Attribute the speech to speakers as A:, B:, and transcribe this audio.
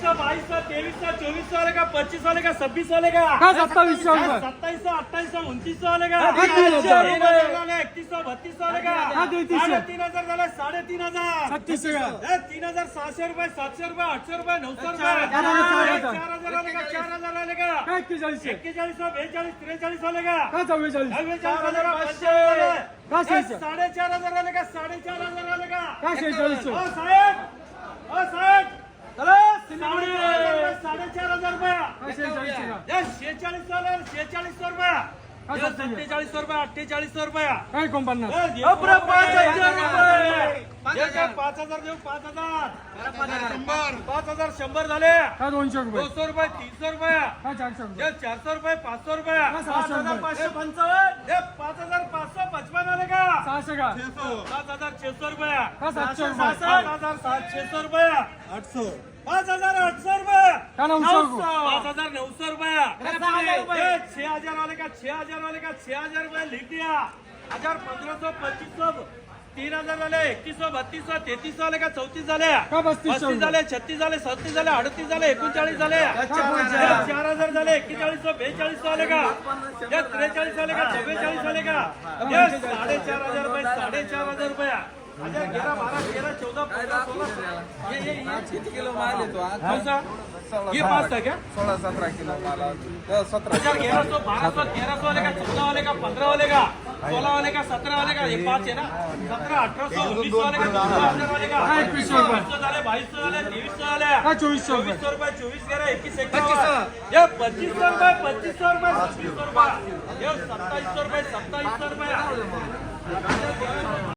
A: 2100 2200 2300 2400 वाले का 2500 वाले का 2600 वाले का
B: 2700 रुपये
A: 2700 2800 2900 वाले का
B: 3000
A: 3100 3200 वाले का
B: 3300
A: 3000 झाले 3500
B: 3600 का
A: 3600 रुपये 700 रुपये 800 रुपये 900 रुपये 4000 वाले का 4000 वाले का
B: 41
A: 41 42 43 वाले का
B: 44
A: 4500 वाले का 4500 वाले का
B: 46
A: ओ साहेब चला 4500 रुपये 46 वाले 4600 रुपये 4700 रुपये 4800 रुपये
B: काय कंपनी
A: 5000 रुपये 5000 देऊ 5000 100 झाले
B: काय 200 रुपये
A: 200 रुपये 300 रुपये
B: काय 400 रुपये
A: 400 रुपये 500 रुपये
B: 5555
A: 5555 आले का
B: 600 का
A: 5600 रुपये
B: काय 700 रुपये
A: 5700 रुपये 800 5800 रुपये
B: काय 900 रुपये
A: 5900 रुपये 6000 वाले का 6000 वाले का 6000 रुपये लिख दिया 1500 2500 3000 वाले 2100 3200 3300 वाले का 34 झाले
B: काय 3500
A: झाले 36 झाले 37 झाले 38 झाले 39 झाले 4000 झाले 4100 4200 वाले का 43 वाले का 44 वाले का 4500 रुपये 4500 रुपये 11 12 13 14 15 16
C: किती किलो माल येतो आज
A: कौन सा ये 5 था क्या
C: 16-17 किलो माल 17
A: 1100 1200 1300 वाले का 14 वाले का 15 वाले का 16 वाले का 17 वाले का ये 5 है ना 17 1800 1900 वाले का 2000 वाले का
B: 2100 रुपये
A: 2200 वाले 2200 वाले 2300 वाले
B: काय 2400 रुपये
A: 2400 रुपये 24 11 21 21 ये 2500 रुपये 2500 रुपये 2600 रुपये ये 2700 रुपये 2700 रुपये